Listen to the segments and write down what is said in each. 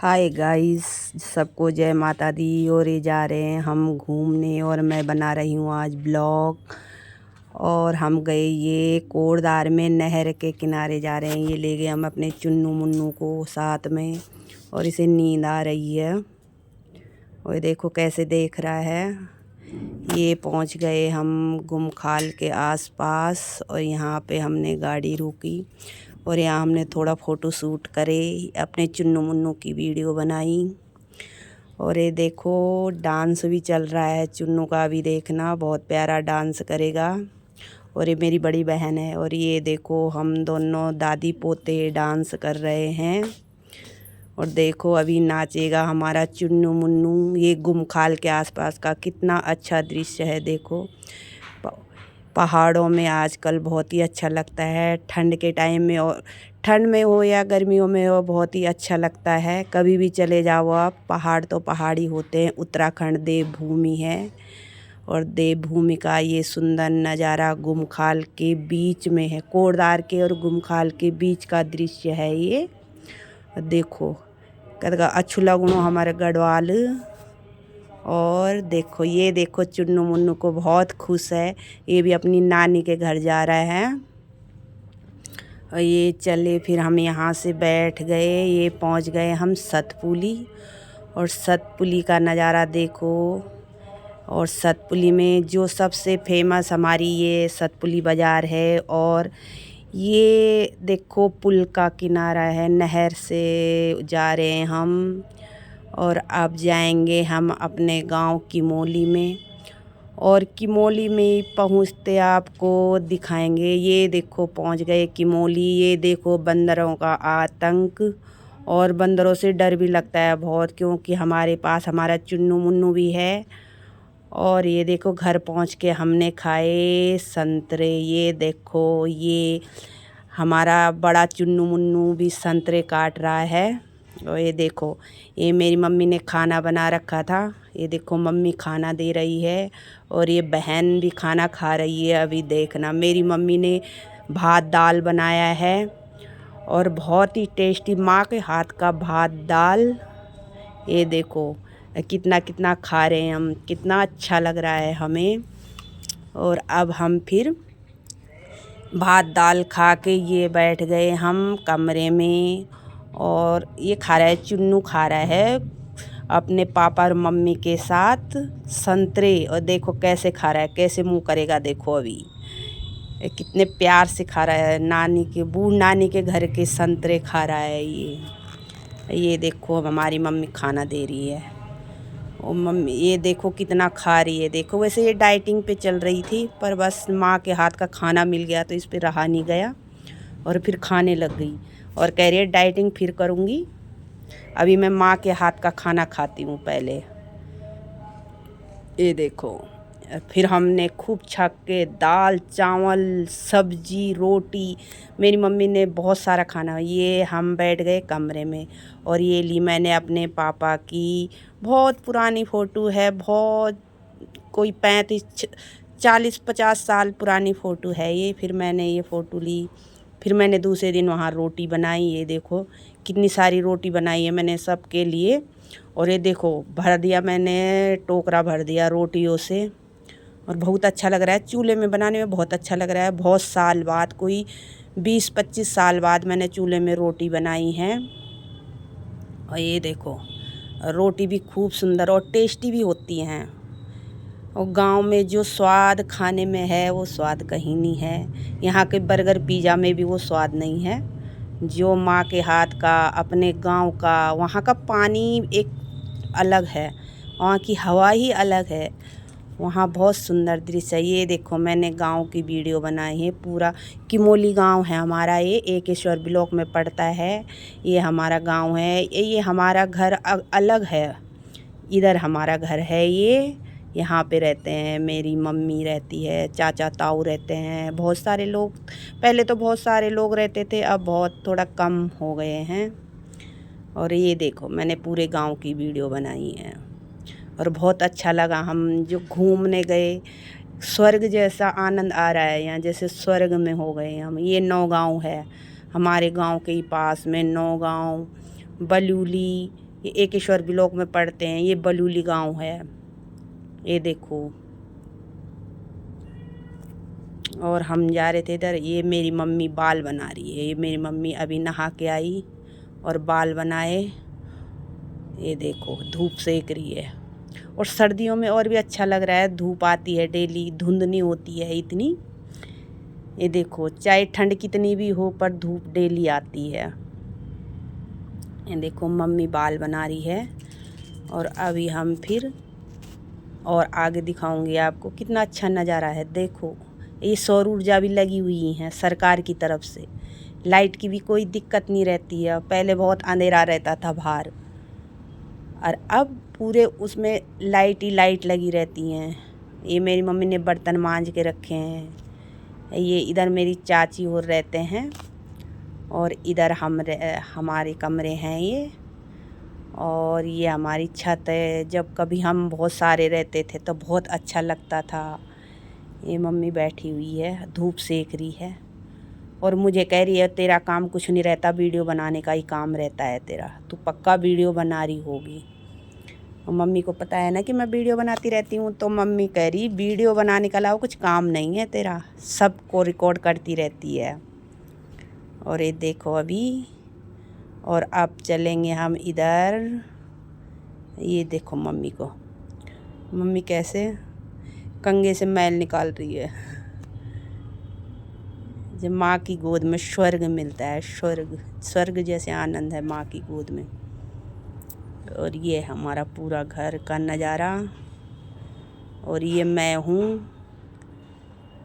Hi guys, सबको जय माता दी। और ये जा रहे हैं हम घूमने और मैं बना रही हूँ आज ब्लॉग। और हम गए ये कोड़दार में नहर के किनारे जा रहे हैं। ये ले गए हम अपने चुन्नू मुन्नू को साथ में और इसे नींद आ रही है और देखो कैसे देख रहा है। ये पहुंच गए हम गुमखाल के आसपास और यहाँ पे हमने गाड़ी रोकी और यहाँ हमने थोड़ा फ़ोटो शूट करे, अपने चुन्नू मुन्नू की वीडियो बनाई। और ये देखो डांस भी चल रहा है चुन्नू का, भी देखना बहुत प्यारा डांस करेगा। और ये मेरी बड़ी बहन है और ये देखो हम दोनों दादी पोते डांस कर रहे हैं। और देखो अभी नाचेगा हमारा चुन्नू मुन्नू। ये गुमखाल के आसपास का कितना अच्छा दृश्य है। देखो पहाड़ों में आजकल बहुत ही अच्छा लगता है ठंड के टाइम में, और ठंड में हो या गर्मियों में हो बहुत ही अच्छा लगता है। कभी भी चले जाओ आप, पहाड़ तो पहाड़ी होते हैं। उत्तराखंड देवभूमि है और देवभूमि का ये सुंदर नज़ारा गुमखाल के बीच में है। कोड़दार के और गुमखाल के बीच का दृश्य है ये। देखो कदगा अच्छू लगनो हमारे गढ़वाल। और देखो ये देखो चुन्नू मुन्नू को बहुत खुश है, ये भी अपनी नानी के घर जा रहा है। और ये चले फिर हम यहाँ से बैठ गए, ये पहुँच गए हम सतपुली। और सतपुली का नज़ारा देखो। और सतपुली में जो सबसे फेमस हमारी ये सतपुली बाज़ार है। और ये देखो पुल का किनारा है, नहर से जा रहे हैं हम। और अब जाएंगे हम अपने गांव किमोली में। और किमोली में पहुंचते आपको दिखाएंगे। ये देखो पहुंच गए किमोली। ये देखो बंदरों का आतंक, और बंदरों से डर भी लगता है बहुत, क्योंकि हमारे पास हमारा चुन्नू मुन्नू भी है। और ये देखो घर पहुंच के हमने खाए संतरे। ये देखो ये हमारा बड़ा चुन्नू मुन्नू भी संतरे काट रहा है। और ये देखो ये मेरी मम्मी ने खाना बना रखा था। ये देखो मम्मी खाना दे रही है और ये बहन भी खाना खा रही है। अभी देखना मेरी मम्मी ने भात दाल बनाया है और बहुत ही टेस्टी, माँ के हाथ का भात दाल। ये देखो कितना कितना खा रहे हैं हम, कितना अच्छा लग रहा है हमें। और अब हम फिर भात दाल खा के ये बैठ गए हम कमरे में। और ये खा रहा है चुन्नू, खा रहा है अपने पापा और मम्मी के साथ संतरे। और देखो कैसे खा रहा है, कैसे मुंह करेगा देखो। अभी कितने प्यार से खा रहा है, नानी के बूढ़ नानी के घर के संतरे खा रहा है ये देखो हमारी मम्मी खाना दे रही है। और मम्मी ये देखो कितना खा रही है। देखो वैसे ये डाइटिंग पे चल रही थी, पर बस माँ के हाथ का खाना मिल गया तो इस पे रहा नहीं गया और फिर खाने लग गई। और कह रही है डाइटिंग फिर करूँगी, अभी मैं माँ के हाथ का खाना खाती हूँ पहले। ये देखो फिर हमने खूब छक के दाल चावल सब्जी रोटी, मेरी मम्मी ने बहुत सारा खाना। ये हम बैठ गए कमरे में और ये ली मैंने अपने पापा की बहुत पुरानी फ़ोटो है, बहुत कोई 35-40-50 साल पुरानी फ़ोटो है ये। फिर मैंने ये फ़ोटो ली। फिर मैंने दूसरे दिन वहाँ रोटी बनाई। ये देखो कितनी सारी रोटी बनाई है मैंने सबके लिए। और ये देखो भर दिया मैंने, टोकरा भर दिया रोटियों से। और बहुत अच्छा लग रहा है, चूल्हे में बनाने में बहुत अच्छा लग रहा है। बहुत साल बाद, कोई 20-25 साल बाद मैंने चूल्हे में रोटी बनाई है। और ये देखो रोटी भी खूब सुंदर और टेस्टी भी होती हैं। और गांव में जो स्वाद खाने में है वो स्वाद कहीं नहीं है। यहाँ के बर्गर पिज़्ज़ा में भी वो स्वाद नहीं है जो माँ के हाथ का, अपने गांव का। वहाँ का पानी एक अलग है, वहाँ की हवा ही अलग है। वहाँ बहुत सुंदर दृश्य है। ये देखो मैंने गांव की वीडियो बनाई है। पूरा किमोली गांव है हमारा, ये एकेश्वर ब्लॉक में पड़ता है। ये हमारा गांव है। ये हमारा घर अलग है, इधर हमारा घर है। ये यहाँ पे रहते हैं, मेरी मम्मी रहती है, चाचा ताऊ रहते हैं, बहुत सारे लोग। पहले तो बहुत सारे लोग रहते थे, अब बहुत थोड़ा कम हो गए हैं। और ये देखो मैंने पूरे गांव की वीडियो बनाई है और बहुत अच्छा लगा। हम जो घूमने गए, स्वर्ग जैसा आनंद आ रहा है यहाँ, जैसे स्वर्ग में हो गए हम। ये नौगांव है हमारे गांव के ही पास में, नौगांव बलूली ये एकेश्वर ब्लॉक में पढ़ते हैं। ये बलूली गांव है, ये देखो। और हम जा रहे थे इधर। ये मेरी मम्मी बाल बना रही है। ये मेरी मम्मी अभी नहा के आई और बाल बनाए। ये देखो धूप सेक रही है। और सर्दियों में और भी अच्छा लग रहा है, धूप आती है डेली, धुंध नहीं होती है इतनी। ये देखो चाहे ठंड कितनी भी हो पर धूप डेली आती है। ये देखो मम्मी बाल बना रही है। और अभी हम फिर और आगे दिखाऊंगी आपको। कितना अच्छा नज़ारा है, देखो। ये सौर ऊर्जा भी लगी हुई है सरकार की तरफ से। लाइट की भी कोई दिक्कत नहीं रहती है। पहले बहुत अंधेरा रहता था बाहर, और अब पूरे उसमें लाइट ही लाइट लगी रहती हैं। ये मेरी मम्मी ने बर्तन मांज के रखे हैं। ये इधर मेरी चाची और रहते हैं, और इधर हमारे कमरे हैं ये। और ये हमारी छत है। जब कभी हम बहुत सारे रहते थे तो बहुत अच्छा लगता था। ये मम्मी बैठी हुई है, धूप सेक रही है, और मुझे कह रही है तेरा काम कुछ नहीं रहता, वीडियो बनाने का ही काम रहता है तेरा, तू पक्का वीडियो बना रही होगी। और मम्मी को पता है ना कि मैं वीडियो बनाती रहती हूँ, तो मम्मी कह रही वीडियो बनाने के अलावा कुछ काम नहीं है तेरा, सबको रिकॉर्ड करती रहती है। और ये देखो अभी, और अब चलेंगे हम इधर। ये देखो मम्मी को, मम्मी कैसे कंघे से मैल निकाल रही है। जब माँ की गोद में स्वर्ग मिलता है, स्वर्ग जैसे आनंद है माँ की गोद में। और ये हमारा पूरा घर का नज़ारा। और ये मैं हूँ,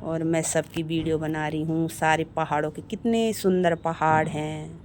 और मैं सबकी वीडियो बना रही हूँ। सारे पहाड़ों के, कितने सुंदर पहाड़ हैं,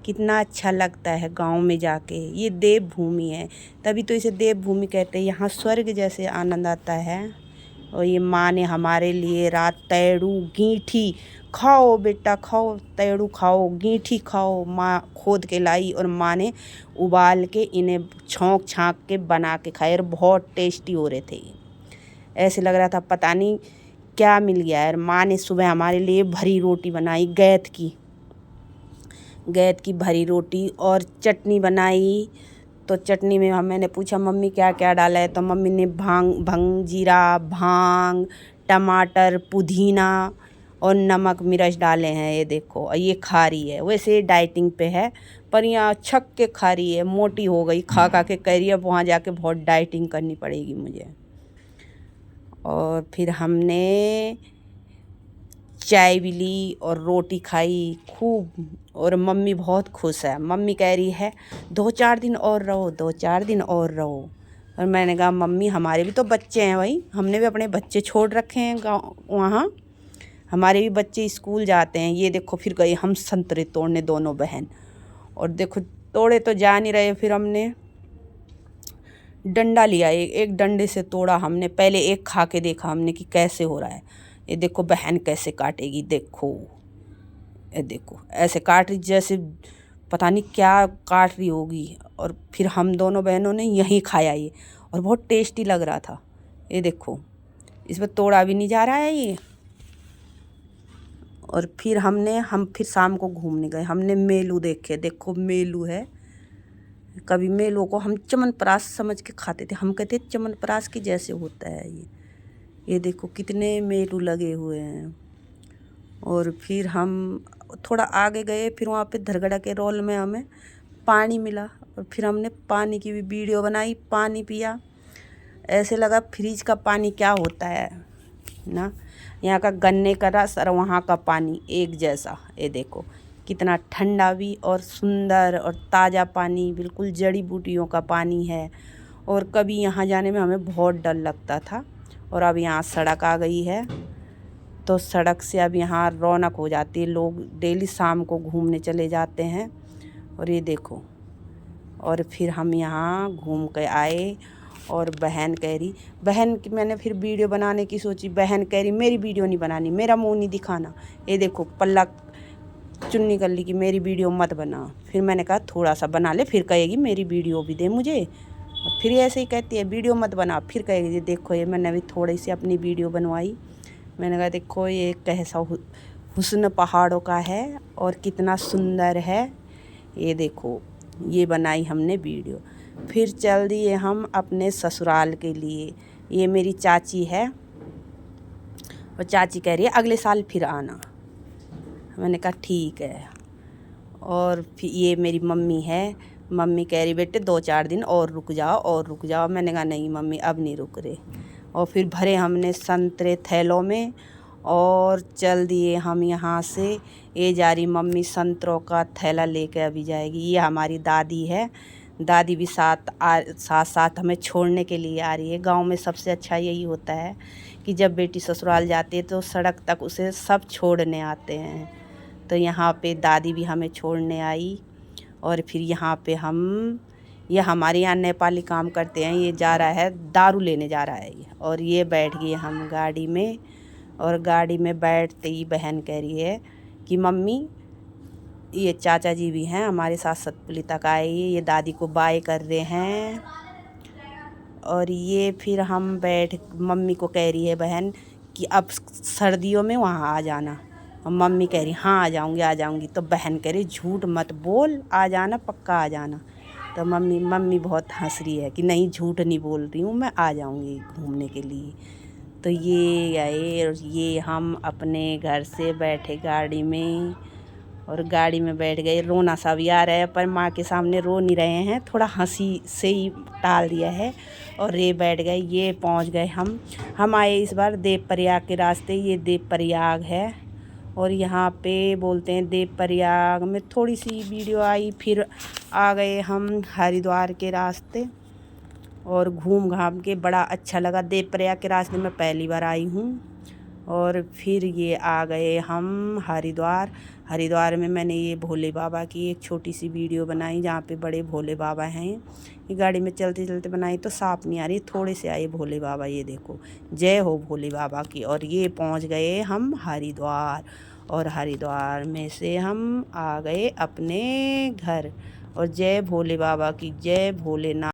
कितना अच्छा लगता है गांव में जाके। ये देवभूमि है, तभी तो इसे देवभूमि कहते हैं। यहाँ स्वर्ग जैसे आनंद आता है। और ये माँ ने हमारे लिए रात तैड़ू गीठी, खाओ बेटा खाओ, तैड़ू खाओ, गीठी खाओ, माँ खोद के लाई, और माँ ने उबाल के इन्हें छौंक छाँक के बना के खाए, और बहुत टेस्टी हो रहे थे। ऐसे लग रहा था पता नहीं क्या मिल गया है। माँ ने सुबह हमारे लिए भरी रोटी बनाई, गैत की भरी रोटी, और चटनी बनाई। तो चटनी में मैंने पूछा मम्मी क्या क्या डाला है, तो मम्मी ने भंग जीरा, भांग, टमाटर, पुदीना और नमक मिर्च डाले हैं। ये देखो, और ये खा रही है। वैसे डाइटिंग पे है, पर यहाँ छक के खा रही है, मोटी हो गई खा के, कह रही है अब वहाँ जाके बहुत डाइटिंग करनी पड़ेगी मुझे। और फिर हमने चाय भी ली और रोटी खाई खूब, और मम्मी बहुत खुश है। मम्मी कह रही है 2-4 दिन और रहो, 2-4 दिन और रहो। और मैंने कहा मम्मी हमारे भी तो बच्चे हैं भाई, हमने भी अपने बच्चे छोड़ रखे हैं गाँव, वहाँ हमारे भी बच्चे स्कूल जाते हैं। ये देखो फिर गए हम संतरे तोड़ने दोनों बहन, और देखो तोड़े तो जा नहीं रहे। फिर हमने डंडा लिया, एक डंडे से तोड़ा हमने। पहले एक खा के देखा हमने कि कैसे हो रहा है। ये देखो बहन कैसे काटेगी, देखो ये देखो ऐसे काट रही जैसे पता नहीं क्या काट रही होगी। और फिर हम दोनों बहनों ने यहीं खाया ये, और बहुत टेस्टी लग रहा था। ये देखो इसमें तोड़ा भी नहीं जा रहा है ये। और फिर हम फिर शाम को घूमने गए। हमने मेलू देखे, देखो मेलू है। कभी मेलों को हम चमनप्राश समझ के खाते थे, हम कहते चमनप्राश की जैसे होता है ये देखो कितने मेलू लगे हुए हैं। और फिर हम थोड़ा आगे गए, फिर वहाँ पे धरगड़ा के रोल में हमें पानी मिला, और फिर हमने पानी की भी वीडियो बनाई, पानी पिया। ऐसे लगा फ्रिज का पानी क्या होता है ना, यहाँ का गन्ने का रस और वहाँ का पानी एक जैसा। ये देखो कितना ठंडा भी और सुंदर और ताज़ा पानी, बिल्कुल जड़ी बूटियों का पानी है। और कभी यहाँ जाने में हमें बहुत डर लगता था, और अब यहाँ सड़क आ गई है, तो सड़क से अब यहाँ रौनक हो जाती है। लोग डेली शाम को घूमने चले जाते हैं। और ये देखो, और फिर हम यहाँ घूम के आए। और बहन कह रही, बहन की मैंने फिर वीडियो बनाने की सोची, बहन कह रही मेरी वीडियो नहीं बनानी, मेरा मुंह नहीं दिखाना। ये देखो पल्ला चुन्नी कर ली कि मेरी वीडियो मत बना। फिर मैंने कहा थोड़ा सा बना ले, फिर कहेगी मेरी वीडियो भी दे मुझे। और फिर ऐसे ही कहती है वीडियो मत बना, फिर कहेगी देखो ये मैंने अभी थोड़ी सी अपनी वीडियो बनवाई। मैंने कहा देखो ये कैसा हुस्न पहाड़ों का है और कितना सुंदर है। ये देखो ये बनाई हमने वीडियो। फिर चल दिए हम अपने ससुराल के लिए। ये मेरी चाची है और चाची कह रही है अगले साल फिर आना। मैंने कहा ठीक है। और फिर ये मेरी मम्मी है। मम्मी कह रही बेटे 2-4 दिन और रुक जाओ। मैंने कहा नहीं मम्मी अब नहीं रुक रहे। और फिर भरे हमने संतरे थैलों में और चल दिए हम यहाँ से। ये जा रही मम्मी संतरों का थैला लेके अभी जाएगी। ये हमारी दादी है। दादी भी साथ हमें छोड़ने के लिए आ रही है। गांव में सबसे अच्छा यही होता है कि जब बेटी ससुराल जाती है तो सड़क तक उसे सब छोड़ने आते हैं। तो यहाँ पे दादी भी हमें छोड़ने आई। और फिर यहाँ पे ये हमारे यहाँ नेपाली काम करते हैं। ये जा रहा है दारू लेने जा रहा है ये। और ये बैठ गए हम गाड़ी में। और गाड़ी में बैठते ही बहन कह रही है कि मम्मी, ये चाचा जी भी हैं हमारे साथ सतपुली तक आए। ये दादी को बाय कर रहे हैं। और ये फिर हम मम्मी को कह रही है बहन कि अब सर्दियों में वहाँ आ जाना। और मम्मी कह रही हाँ आ जाऊँगी। तो बहन कह रही झूठ मत बोल, आ जाना, पक्का आ जाना। तो मम्मी बहुत हंस रही है कि नहीं झूठ नहीं बोल रही हूँ, मैं आ जाऊँगी घूमने के लिए। तो ये आए और ये हम अपने घर से बैठे गाड़ी में। और गाड़ी में बैठ गए। रोना सा भी आ रहा है पर माँ के सामने रो नहीं रहे हैं, थोड़ा हंसी से ही टाल दिया है। और ये बैठ गए। ये पहुँच गए हम आए इस बार देवप्रयाग के रास्ते। ये देवप्रयाग है और यहाँ पे बोलते हैं देवप्रयाग में थोड़ी सी वीडियो आई। फिर आ गए हम हरिद्वार के रास्ते और घूम घाम के बड़ा अच्छा लगा। देवप्रयाग के रास्ते में पहली बार आई हूँ। और फिर ये आ गए हम हरिद्वार में मैंने ये भोले बाबा की एक छोटी सी वीडियो बनाई जहाँ पे बड़े भोले बाबा हैं। ये गाड़ी में चलते चलते बनाई तो साफ नहीं आ रही, थोड़े से आए भोले बाबा। ये देखो, जय हो भोले बाबा की। और ये पहुँच गए हम हरिद्वार। और हरिद्वार में से हम आ गए अपने घर। और जय भोले बाबा की, जय भोलेनाथ।